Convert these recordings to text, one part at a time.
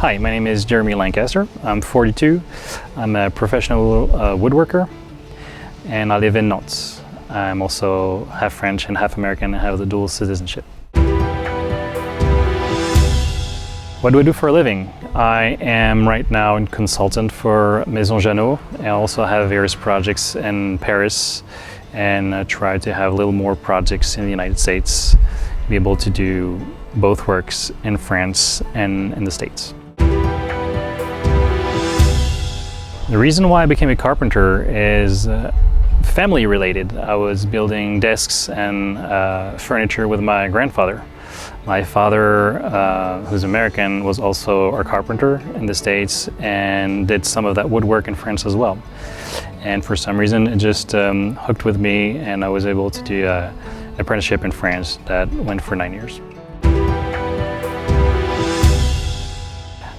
Hi, my name is Jeremy Lancaster. I'm 42. I'm a professional woodworker and I live in Nantes. I'm also half French and half American and have the dual citizenship. What do I do for a living? I am right now a consultant for Maison Jeannot. I also have various projects in Paris and try to have a little more projects in the United States, be able to do both works in France and in the States. The reason why I became a carpenter is family related. I was building desks and furniture with my grandfather. My father, who's American, was also a carpenter in the States and did some of that woodwork in France as well. And for some reason it just hooked with me, and I was able to do an apprenticeship in France that went for 9 years.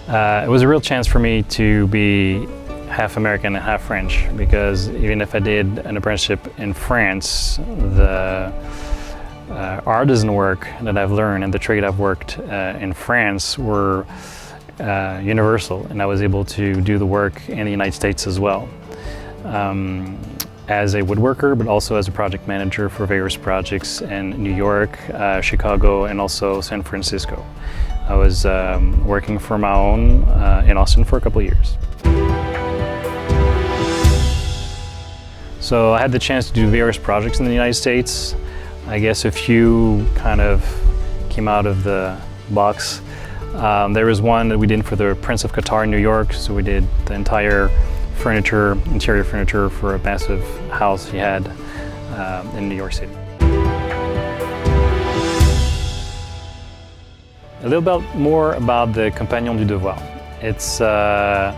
It was a real chance for me to be half American and half French, because even if I did an apprenticeship in France, the artisan work that I've learned and the trade I've worked in France were universal, and I was able to do the work in the United States as well. As a woodworker, but also as a project manager for various projects in New York, Chicago, and also San Francisco. I was working for my own in Austin for a couple of years. So I had the chance to do various projects in the United States. I guess a few kind of came out of the box. There was one that we did for the Prince of Qatar in New York, so we did the entire furniture, interior furniture for a massive house he had in New York City. A little bit more about the Compagnon du Devoir. It's a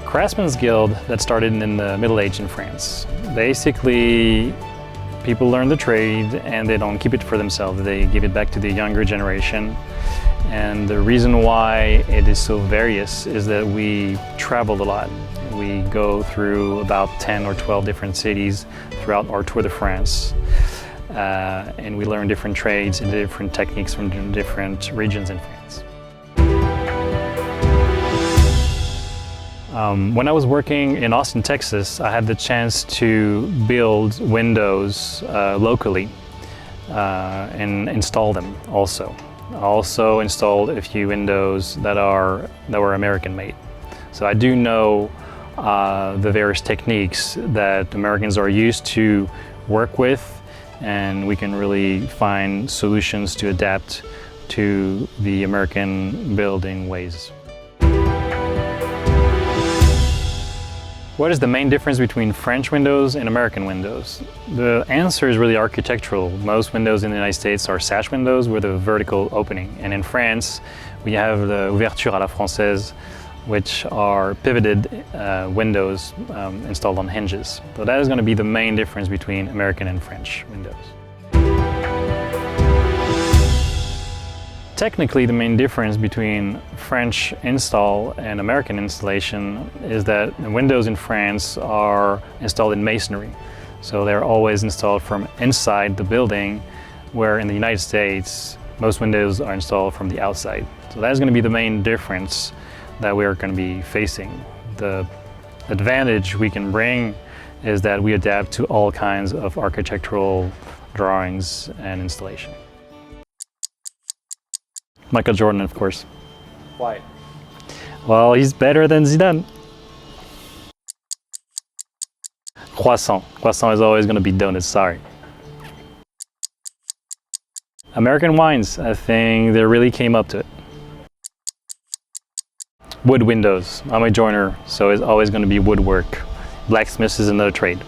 craftsman's guild that started in the Middle Age in France. Basically, people learn the trade and they don't keep it for themselves. They give it back to the younger generation. And the reason why it is so various is that we travel a lot. We go through about 10 or 12 different cities throughout our Tour de France. And we learn different trades and different techniques from different regions in France. When I was working in Austin, Texas, I had the chance to build windows locally and install them also. I also installed a few windows that were American made. So I do know the various techniques that Americans are used to work with, and we can really find solutions to adapt to the American building ways. What is the main difference between French windows and American windows? The answer is really architectural. Most windows in the United States are sash windows with a vertical opening. And in France, we have the ouverture à la française, which are pivoted windows installed on hinges. So that is going to be the main difference between American and French windows. Technically, the main difference between French install and American installation is that the windows in France are installed in masonry. So they're always installed from inside the building, where in the United States, most windows are installed from the outside. So that is going to be the main difference that we're going to be facing. The advantage we can bring is that we adapt to all kinds of architectural drawings and installation. Michael Jordan, of course. Why? Well, he's better than Zidane. Croissant. Croissant is always going to be donuts, sorry. American wines, I think they really came up to it. Wood windows. I'm a joiner, so it's always going to be woodwork. Blacksmith is another trade.